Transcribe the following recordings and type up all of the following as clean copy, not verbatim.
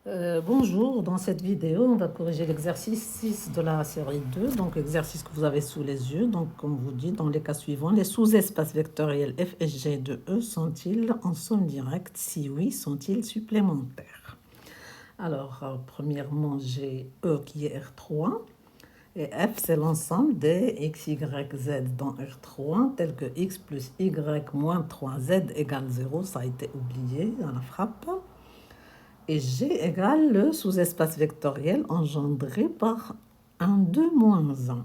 Bonjour, dans cette vidéo, on va corriger l'exercice 6 de la série 2, donc l'exercice que vous avez sous les yeux. Donc, comme vous dit, dans les cas suivants, les sous-espaces vectoriels f et g de E sont-ils en somme directe? Si oui, sont-ils supplémentaires? Alors, premièrement, j'ai E qui est R3, et F, c'est l'ensemble des x, y, z dans R3, tel que x plus y moins 3z égale 0, ça a été oublié dans la frappe. Et G égale le sous-espace vectoriel engendré par 1, 2, moins 1.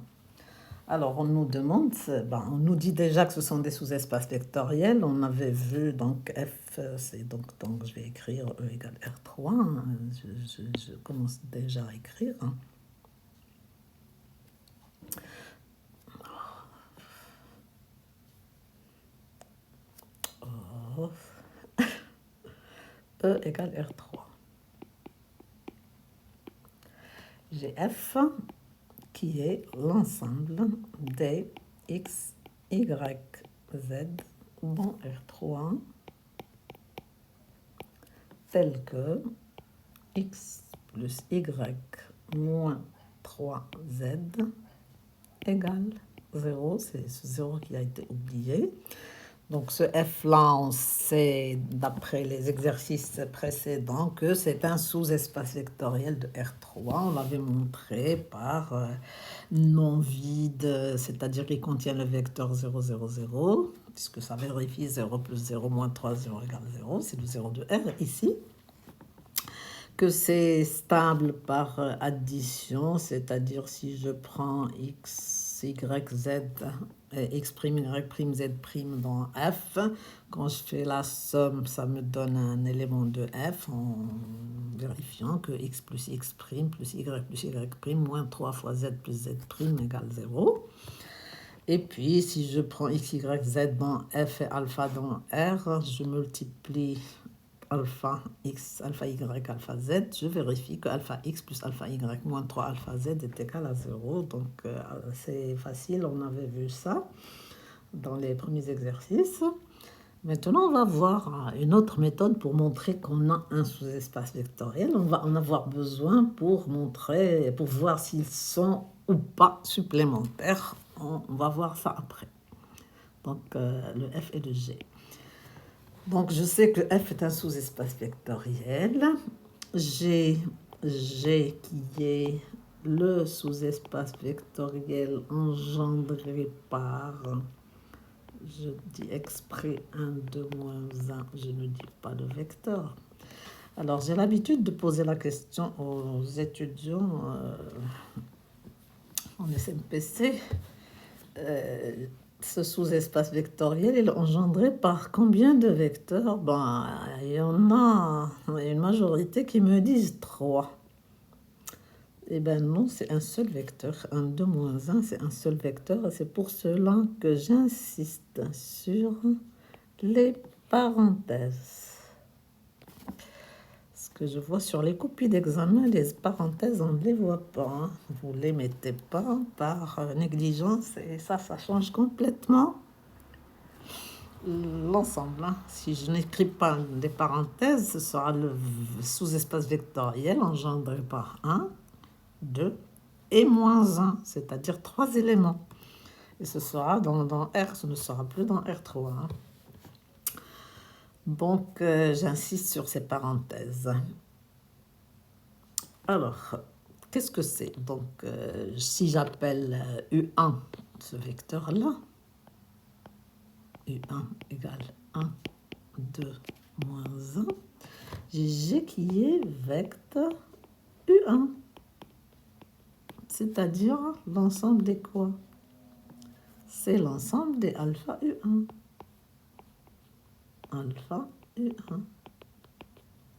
Alors, on nous demande, on nous dit déjà que ce sont des sous-espaces vectoriels. On avait vu, donc, F, c'est donc je vais écrire E égale R3. Hein. Je commence déjà à écrire. Hein. Oh. E égale R3. J'ai F qui est l'ensemble des x, y, z dans R3 tel que x plus y moins 3z égale 0. C'est ce 0 qui a été oublié. Donc ce f-là, on sait, d'après les exercices précédents, que c'est un sous-espace vectoriel de R3. On l'avait montré par non vide, c'est-à-dire qu'il contient le vecteur 0, 0, 0, puisque ça vérifie 0 plus 0 moins 3, 0 égale 0. C'est le 0 de R ici. Que c'est stable par addition, c'est-à-dire si je prends x, y, z, x', y', z' dans f, quand je fais la somme, ça me donne un élément de f en vérifiant que x plus x' plus y' moins 3 fois z plus z' égale 0. Et puis, si je prends x, y, z dans f et alpha dans r, je multiplie alpha x, alpha y, alpha z, je vérifie que alpha x plus alpha y moins 3 alpha z est égal à 0. Donc, c'est facile, on avait vu ça dans les premiers exercices. Maintenant, on va voir une autre méthode pour montrer qu'on a un sous-espace vectoriel. On va en avoir besoin pour montrer, pour voir s'ils sont ou pas supplémentaires. On va voir ça après. Donc, le f et le g. Donc, je sais que f est un sous-espace vectoriel. G qui est le sous-espace vectoriel engendré par, je dis exprès 1, 2, moins 1, je ne dis pas de vecteur. Alors, j'ai l'habitude de poser la question aux étudiants en SMPC. Ce sous-espace vectoriel est engendré par combien de vecteurs? Il y en a une majorité qui me disent 3. Eh bien non, c'est un seul vecteur. 1, 2, moins 1, c'est un seul vecteur. Et c'est pour cela que j'insiste sur les parenthèses. Ce que je vois sur les copies d'examen, les parenthèses, on ne les voit pas. Hein. Vous ne les mettez pas par négligence et ça change complètement l'ensemble. Hein. Si je n'écris pas des parenthèses, ce sera le sous-espace vectoriel engendré par 1, 2 et moins 1, c'est-à-dire 3 éléments. Et ce sera dans R, ce ne sera plus dans R3. Hein. Donc, j'insiste sur ces parenthèses. Alors, qu'est-ce que c'est? Donc, si j'appelle U1 ce vecteur-là, U1 égale 1, 2, moins 1, j'ai G qui est vecteur U1, c'est-à-dire l'ensemble des quoi? C'est l'ensemble des alpha U1. Alpha U1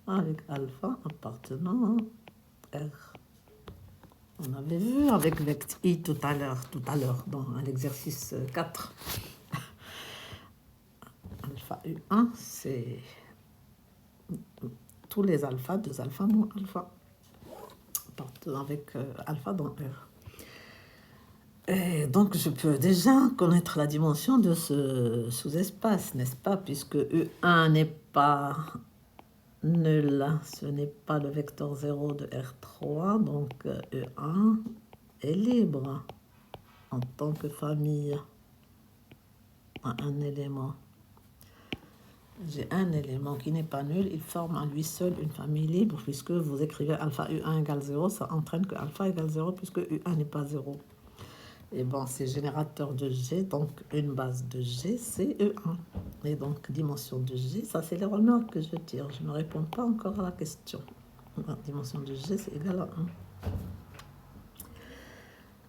avec alpha appartenant à R. On avait vu avec vecteur I tout à l'heure dans l'exercice 4. Alpha U1, c'est tous les alphas, 2 alphas moins alpha, avec alpha dans R. Et donc, je peux déjà connaître la dimension de ce sous-espace, n'est-ce pas? Puisque U1 n'est pas nul, ce n'est pas le vecteur 0 de R3, donc E1 est libre en tant que famille à un élément. J'ai un élément qui n'est pas nul, il forme à lui seul une famille libre, puisque vous écrivez alpha U1 égale 0, ça entraîne que alpha égale 0, puisque U1 n'est pas 0. Et bon, c'est générateur de G, donc une base de G, c'est E1. Et donc, dimension de G, ça c'est les remarques que je tire. Je ne réponds pas encore à la question. La dimension de G, c'est égal à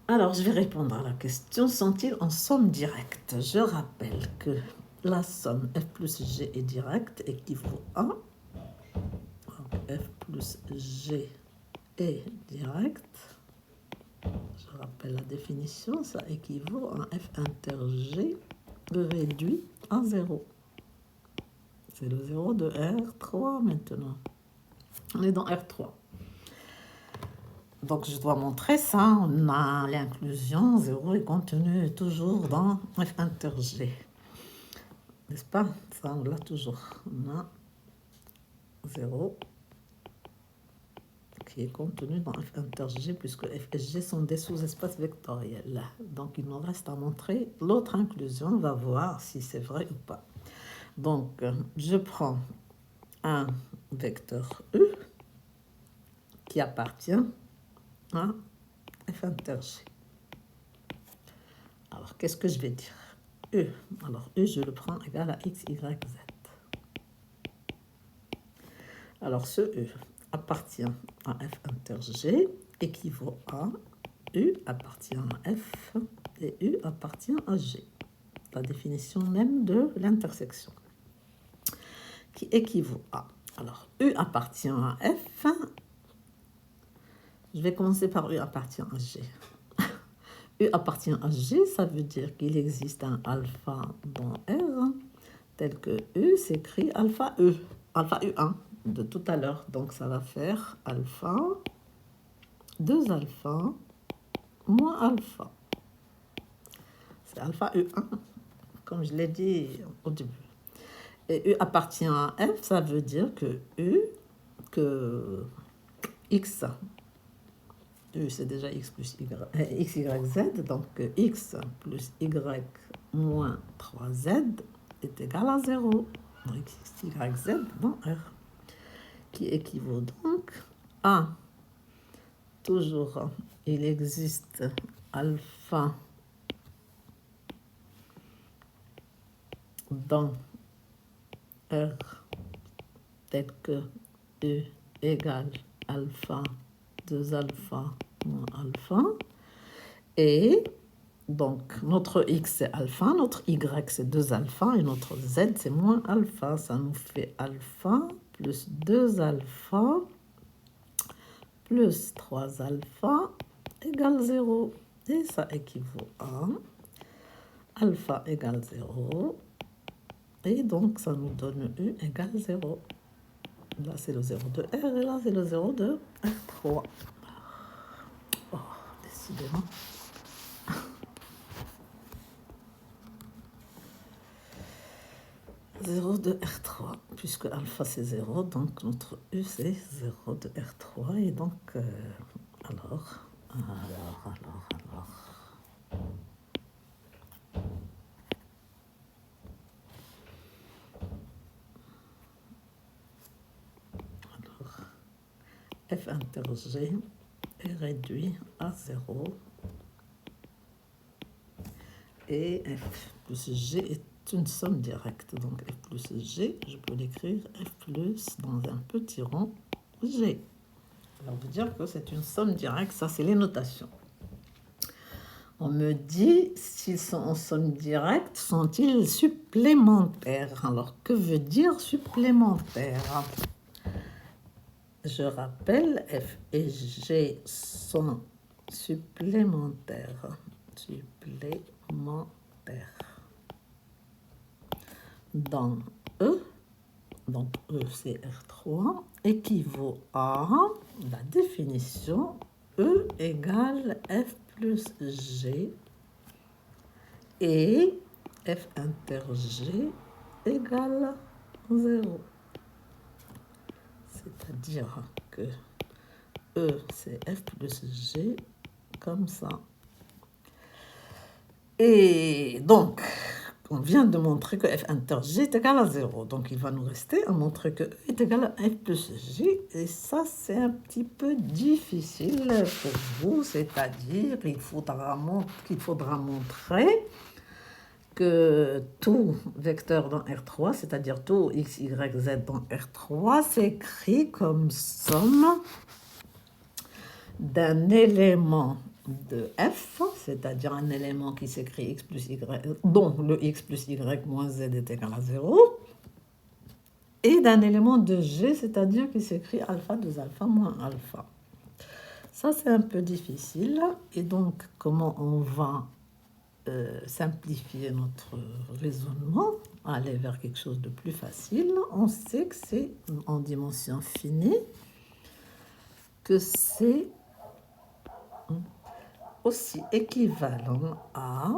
1. Alors, je vais répondre à la question. Sont-ils en somme directe? Je rappelle que la somme F plus G est directe, équivaut à... Donc, F plus G est direct. Je rappelle la définition, ça équivaut à F inter G réduit à 0. C'est le 0 de R3 maintenant. On est dans R3. Donc, je dois montrer ça. On a l'inclusion, 0 est contenu toujours dans F inter G. N'est-ce pas? Ça, on l'a toujours. On a 0 qui est contenu dans F inter G, puisque F et G sont des sous-espaces vectoriels. Donc, il nous reste à montrer l'autre inclusion. On va voir si c'est vrai ou pas. Donc, je prends un vecteur E qui appartient à F inter G. Alors, qu'est-ce que je vais dire? E. Alors, E, je le prends égal à X, Y, Z. Alors, ce E appartient à F inter G, équivaut à U appartient à F et U appartient à G. La définition même de l'intersection. Qui équivaut à... Alors, U appartient à F. Je vais commencer par U appartient à G. U appartient à G, ça veut dire qu'il existe un alpha dans R, tel que U s'écrit alpha E, alpha U1 de tout à l'heure. Donc ça va faire alpha, 2 alpha, moins alpha. C'est alpha U1, comme je l'ai dit au début. Et U appartient à F, ça veut dire que X, U c'est déjà X plus Y, X, Y, Z, donc X plus Y moins 3Z est égal à 0. Donc X, Y, Z dans R. Qui équivaut donc à, toujours, il existe alpha dans R tel que U égale alpha, 2 alpha moins alpha. Et donc, notre X c'est alpha, notre Y c'est 2 alpha et notre Z c'est moins alpha. Ça nous fait alpha plus 2 alpha plus 3 alpha égale 0. Et ça équivaut à alpha égale 0. Et donc, ça nous donne U égale 0. Là, c'est le 0 de R et là, c'est le 0 de R3. Oh, décidément. Zéro de R3, puisque alpha c'est 0, donc notre U c'est 0 de R3. Et donc, alors. F inter G est réduit à 0 et F plus G est une somme directe. Donc F plus G, je peux l'écrire F plus dans un petit rond G. Alors, on veut dire que c'est une somme directe, ça c'est les notations. On me dit, s'ils sont en somme directe, sont-ils supplémentaires? Alors, que veut dire supplémentaire? Je rappelle, F et G sont supplémentaires. Dans E, donc E c'est R3, équivaut à la définition E égale F plus G et F inter G égale 0. dire que E, c'est F plus G, comme ça. Et donc, on vient de montrer que F inter G est égal à 0. Donc, il va nous rester à montrer que E est égal à F plus G. Et ça, c'est un petit peu difficile pour vous. C'est-à-dire qu'il faudra montrer que tout vecteur dans R3, c'est-à-dire tout x, y, z dans R3, s'écrit comme somme d'un élément de f, c'est-à-dire un élément qui s'écrit x plus y, dont le x plus y moins z est égal à 0, et d'un élément de g, c'est-à-dire qui s'écrit alpha 2 alpha moins alpha. Ça, c'est un peu difficile. Et donc, comment on va simplifier notre raisonnement, aller vers quelque chose de plus facile? On sait que c'est en dimension finie, que c'est aussi équivalent à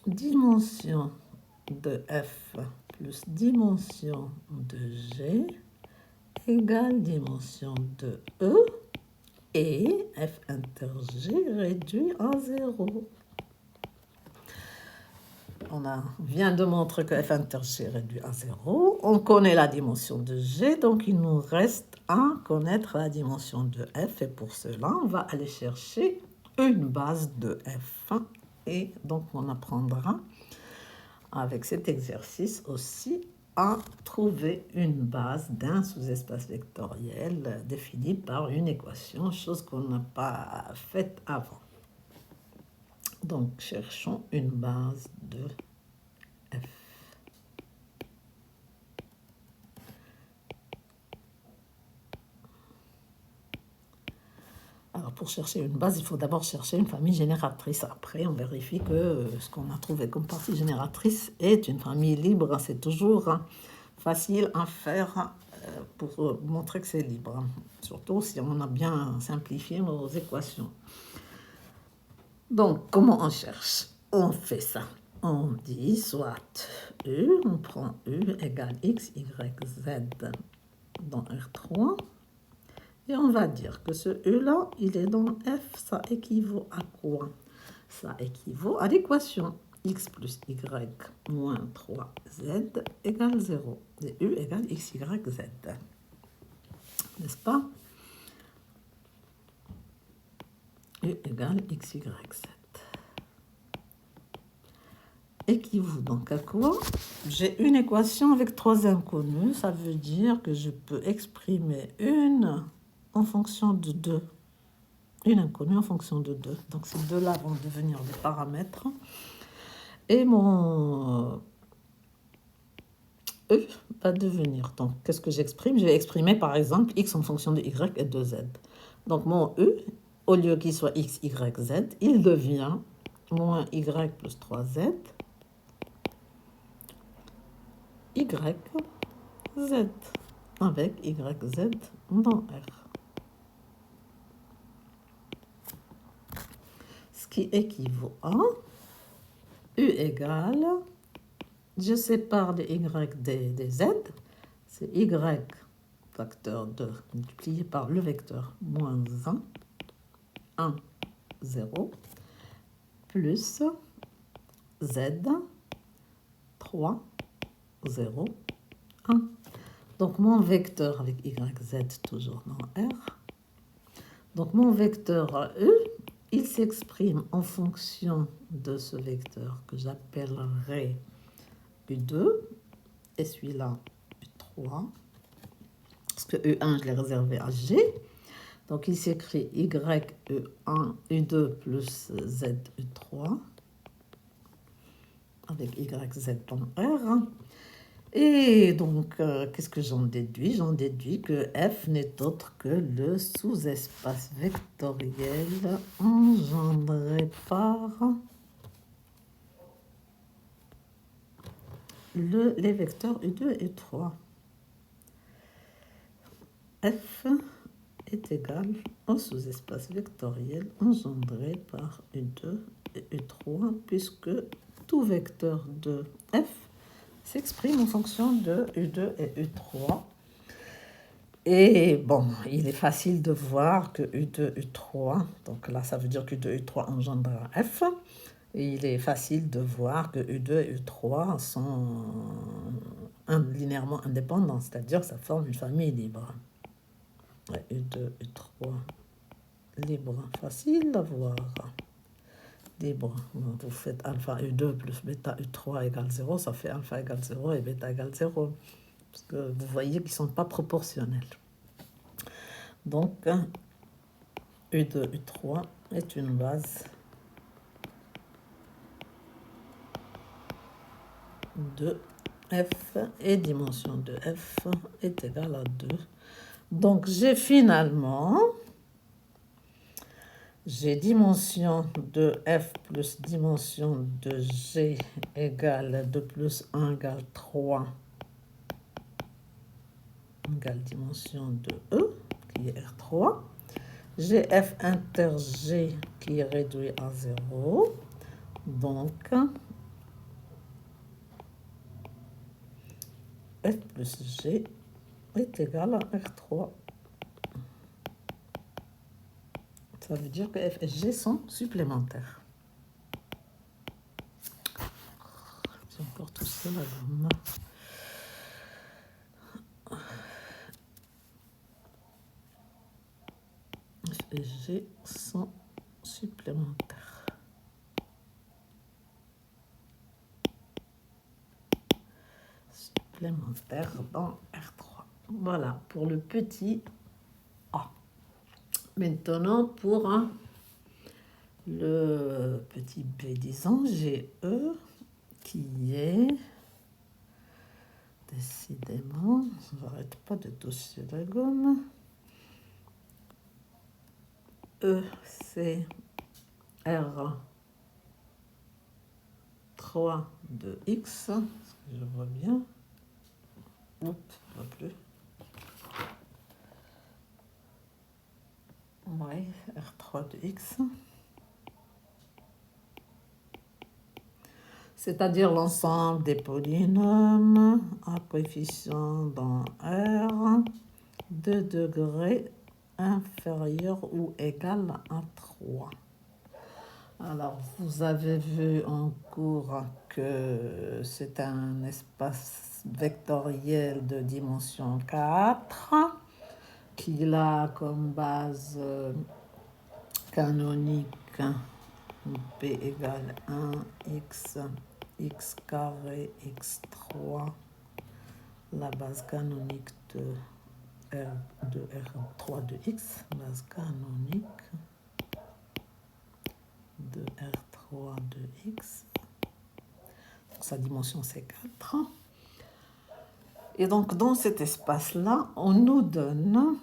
dimension de f plus dimension de g égale dimension de e et f inter g réduit à 0. On vient de montrer que f inter g est réduit à 0. On connaît la dimension de g, donc il nous reste à connaître la dimension de f. Et pour cela, on va aller chercher une base de f. Et donc, on apprendra avec cet exercice aussi à trouver une base d'un sous-espace vectoriel défini par une équation, chose qu'on n'a pas faite avant. Donc, cherchons une base de f. Alors, pour chercher une base, il faut d'abord chercher une famille génératrice. Après, on vérifie que ce qu'on a trouvé comme partie génératrice est une famille libre. C'est toujours facile à faire pour montrer que c'est libre. Surtout si on a bien simplifié nos équations. Donc, comment on cherche? On fait ça. On dit soit U, on prend U égale X, Y, Z dans R3. Et on va dire que ce U-là, il est dans F, ça équivaut à quoi? Ça équivaut à l'équation X plus Y moins 3Z égale 0. Et U égale X, Y, Z. N'est-ce pas? U égale X, Y, Z. Équivaut donc à quoi? J'ai une équation avec 3 inconnus. Ça veut dire que je peux exprimer une en fonction de 2. Une inconnue en fonction de 2. Donc ces deux-là vont devenir des paramètres. Et mon E va devenir. Donc qu'est-ce que j'exprime? Je vais exprimer par exemple x en fonction de y et de z. Donc mon E, au lieu qu'il soit x, y, z, il devient moins y plus 3z, y, z, avec y, z dans R. Ce qui équivaut à U égale, je sépare les y des z, c'est y facteur 2 multiplié par le vecteur moins 1, 0, plus z, 3, 0, 1. Donc mon vecteur avec y, z toujours dans R. Donc mon vecteur E, il s'exprime en fonction de ce vecteur que j'appellerai U2 et celui-là U3. Parce que U1, je l'ai réservé à G. Donc il s'écrit YE1, U2 plus ZU3 avec YZ dans R. Et donc, qu'est-ce que j'en déduis? J'en déduis que F n'est autre que le sous-espace vectoriel engendré par les vecteurs U2 et U3. F est égal au sous-espace vectoriel engendré par U2 et U3, puisque tout vecteur de F s'exprime en fonction de U2 et U3. Et bon, il est facile de voir que U2, U3, donc là ça veut dire que U2, U3 engendre un F. Et il est facile de voir que U2 et U3 sont linéairement indépendants, c'est-à-dire que ça forme une famille libre. Ouais, U2, U3, libre, facile à voir. Libre, vous faites alpha U2 plus bêta U3 égale 0, ça fait alpha égale 0 et bêta égale 0. Parce que vous voyez qu'ils ne sont pas proportionnels. Donc, U2, U3 est une base de F et dimension de F est égale à 2. Donc, j'ai dimension de F plus dimension de G égale 2 plus 1 égale 3 égale dimension de E, qui est R3. J'ai F inter G qui est réduit à 0. Donc, F plus G est égal à R3. Ça veut dire que F et G sont supplémentaires. J'ai encore tout ça là-dedans. F et G sont supplémentaires. Supplémentaires dans R3. Voilà pour le petit A. Maintenant pour le petit B, disons, j'ai E qui est, décidément, je n'arrête pas de toucher la gomme. E, c'est R3 de X, je vois bien. Oups, pas plus. Oui, R3 de X. C'est-à-dire l'ensemble des polynômes à coefficient dans R de degré inférieur ou égal à 3. Alors, vous avez vu en cours que c'est un espace vectoriel de dimension 4 qu'il a comme base canonique P égale 1 x carré x3, la base canonique de R3 de x, base canonique de R3 de x. Donc, sa dimension c'est 4. Et donc dans cet espace-là, on nous donne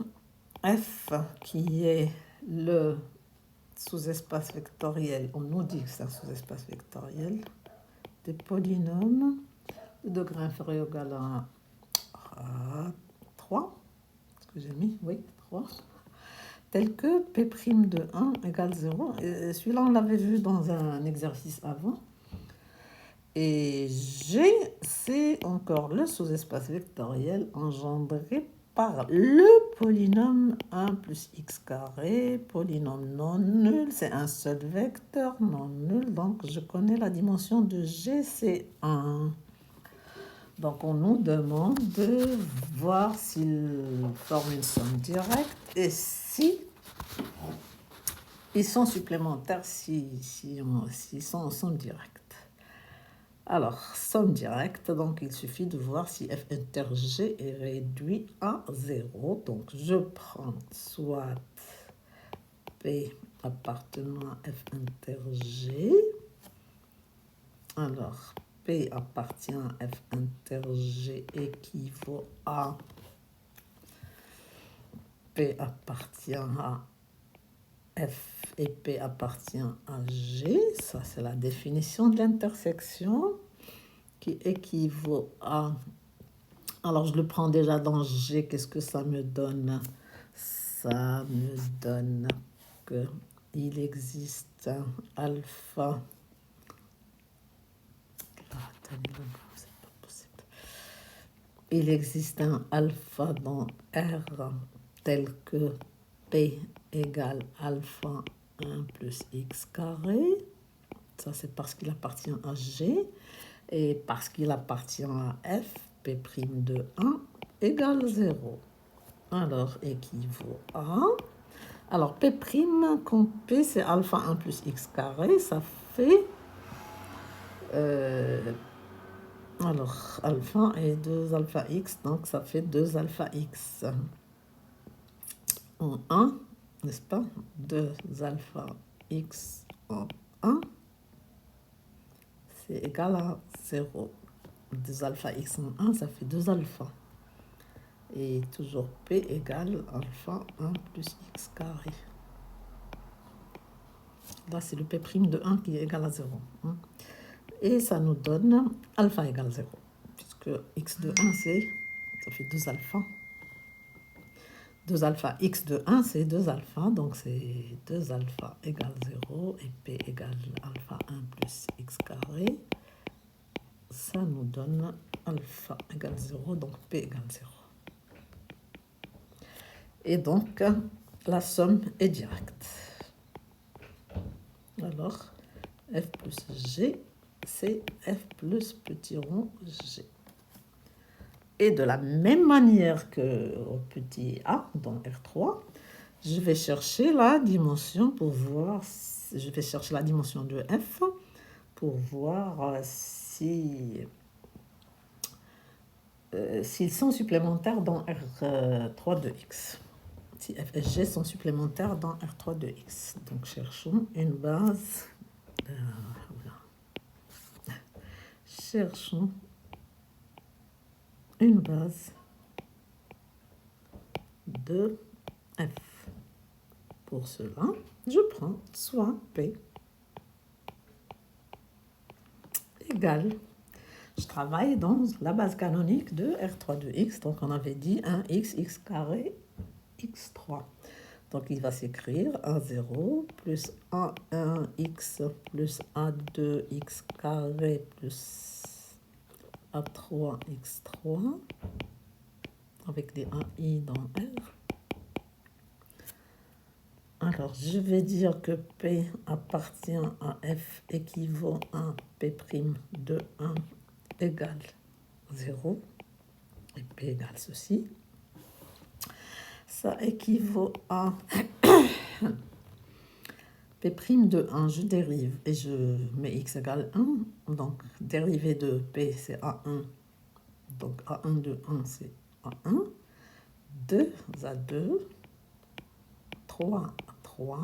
F qui est le sous-espace vectoriel. On nous dit que c'est un sous-espace vectoriel des polynômes de degré inférieur ou égal à 3. Est-ce que j'ai mis? Oui, 3. Tel que P' de 1 égale 0. Et celui-là, on l'avait vu dans un exercice avant. Et G, c'est encore le sous-espace vectoriel engendré par le polynôme 1 plus x carré, polynôme non nul, c'est un seul vecteur non nul, donc je connais la dimension de G, c'est 1. Donc on nous demande de voir s'ils forment une somme directe et si ils sont supplémentaires, s'ils sont en somme directe. Alors, somme directe, donc il suffit de voir si f inter g est réduit à 0. Donc, je prends soit P appartenant à f inter g. Alors, P appartient à f inter g équivaut à P appartient à F et P appartient à G. Ça, c'est la définition de l'intersection qui équivaut à... Alors, je le prends déjà dans G. Qu'est-ce que ça me donne? Ça me donne qu'il existe un alpha. C'est pas possible. il existe un alpha dans R tel que P égale alpha 1 plus x carré. Ça, c'est parce qu'il appartient à G. Et parce qu'il appartient à F, P' de 1 égale 0. Alors, équivaut à... Alors, P', comme P, c'est alpha 1 plus x carré, ça fait... alors, alpha et 2 alpha x, donc ça fait 2 alpha x. En 1, n'est-ce pas? 2 alpha x en 1, c'est égal à 0. 2 alpha x en 1, ça fait 2 alpha. Et toujours P égale alpha 1 plus x carré. Là, c'est le P' de 1 qui est égal à 0. Et ça nous donne alpha égale 0. Puisque x de 1, ça fait 2 alpha. 2 alpha x de 1, c'est 2 alpha. Donc, c'est 2 alpha égale 0. Et P égale alpha 1 plus x carré. Ça nous donne alpha égale 0. Donc, P égale 0. Et donc, la somme est directe. Alors, F plus G, c'est F plus petit rond G. Et de la même manière que au petit a dans R3, je vais chercher la dimension pour voir, je vais chercher la dimension de F pour voir s'ils sont supplémentaires dans R3 de X. Si F et G sont supplémentaires dans R3 de X. Donc, cherchons une base. Cherchons une base de F. Pour cela, je prends soit P égale. Je travaille dans la base canonique de R3 de X. Donc, on avait dit 1x, x carré, x3. Donc, il va s'écrire A0 plus A1x plus A2x carré plus A3x3 avec des AI dans R. Alors, je vais dire que P appartient à F équivaut à P' de 1 égale 0. Et P égale ceci. Ça équivaut à P' de 1, je dérive et je mets x égale 1. Donc, dérivée de P, c'est A1. Donc, A1 de 1, c'est A1. 2 à 2. 3 à 3.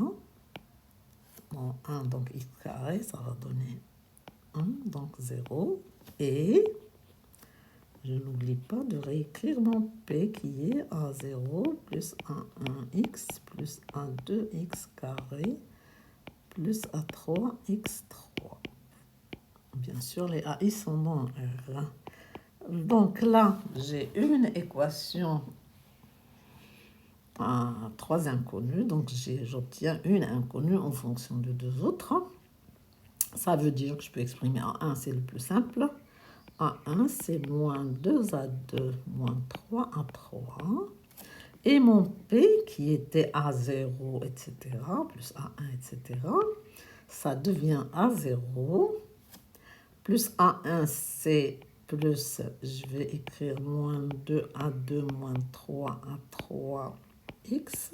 Bon, 1, donc x carré, ça va donner 1, donc 0. Et je n'oublie pas de réécrire mon P qui est A0 plus A1x plus A2x carré plus A3 x3. Bien sûr, les AI sont dans R. Donc là, j'ai une équation à 3 inconnus. Donc j'obtiens une inconnue en fonction de 2 autres. Ça veut dire que je peux exprimer A1, c'est le plus simple. A1, c'est moins 2 à 2, moins 3 à 3. Et mon P, qui était A0, etc., plus A1, etc., ça devient A0, plus A1, c'est plus, je vais écrire moins 2 à 2, moins 3 à 3, x,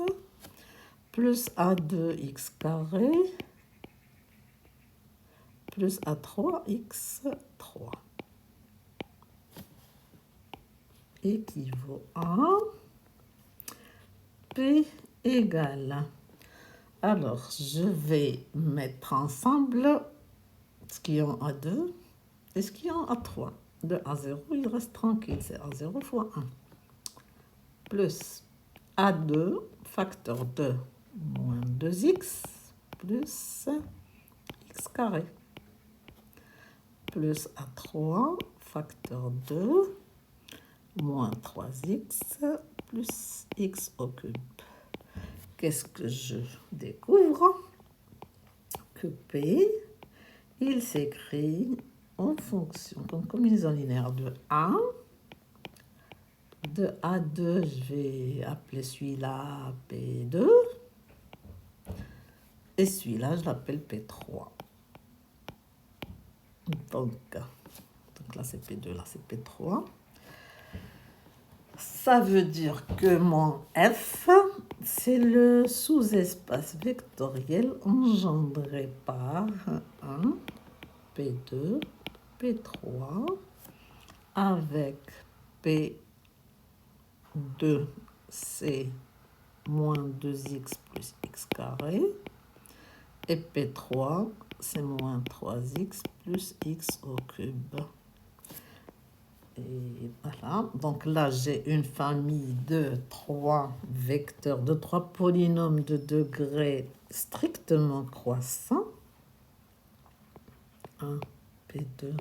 plus A2x carré, plus A3x3. Équivaut à P égale. Alors, je vais mettre ensemble ce qui est en A2 et ce qui est en A3. De A0, il reste tranquille, c'est A0 fois 1. Plus A2, facteur 2, moins 2x, plus x carré. Plus A3, facteur 2, moins 3x, plus x au cube. Qu'est-ce que je découvre? Que P, il s'écrit en fonction, comme combinaison linéaire de A De A2, je vais appeler celui-là P2. Et celui-là, je l'appelle P3. Donc là, c'est P2, là, c'est P3. Ça veut dire que mon F, c'est le sous-espace vectoriel engendré par un P2, P3, avec P2, c'est moins 2x plus x carré, et P3, c'est moins 3x plus x au cube. Et voilà, donc là j'ai une famille de 3 vecteurs, de 3 polynômes de degrés strictement croissants. 1, P2,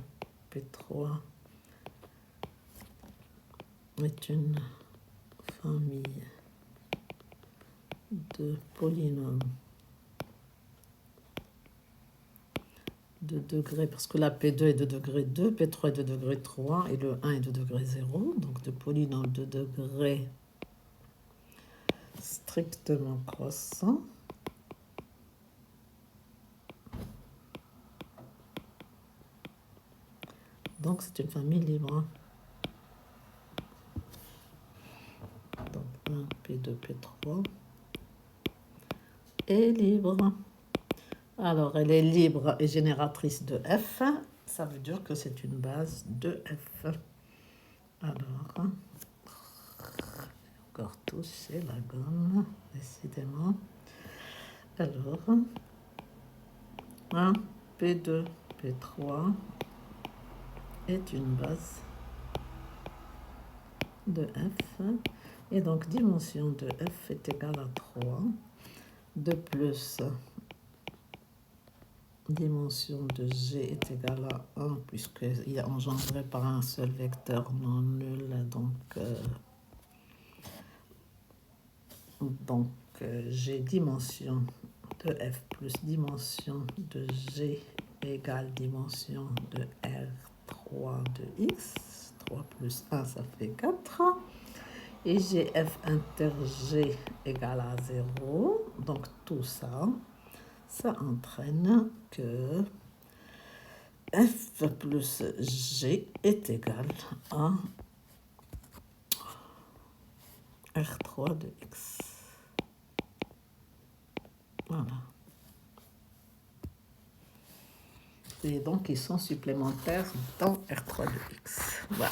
P3 est une famille de polynômes de degré, parce que la P2 est de degré 2, P3 est de degré 3 et le 1 est de degré 0, donc de polynômes de degré strictement croissant. Donc c'est une famille libre. Donc 1, P2, P3 est libre. Alors, elle est libre et génératrice de F. Ça veut dire que c'est une base de F. Alors, encore toucher la gomme, décidément. Alors, 1, P2, P3 est une base de F. Et donc, dimension de F est égale à 3. De plus, dimension de G est égale à 1 puisqu'il est engendré par un seul vecteur non nul. Donc G dimension de F plus dimension de G égale dimension de R3 de X. 3 plus 1, ça fait 4. Et GF inter G égale à 0. Donc tout ça, ça entraîne que F plus G est égal à R3 de X. Voilà. Et donc, ils sont supplémentaires dans R3 de X. Voilà.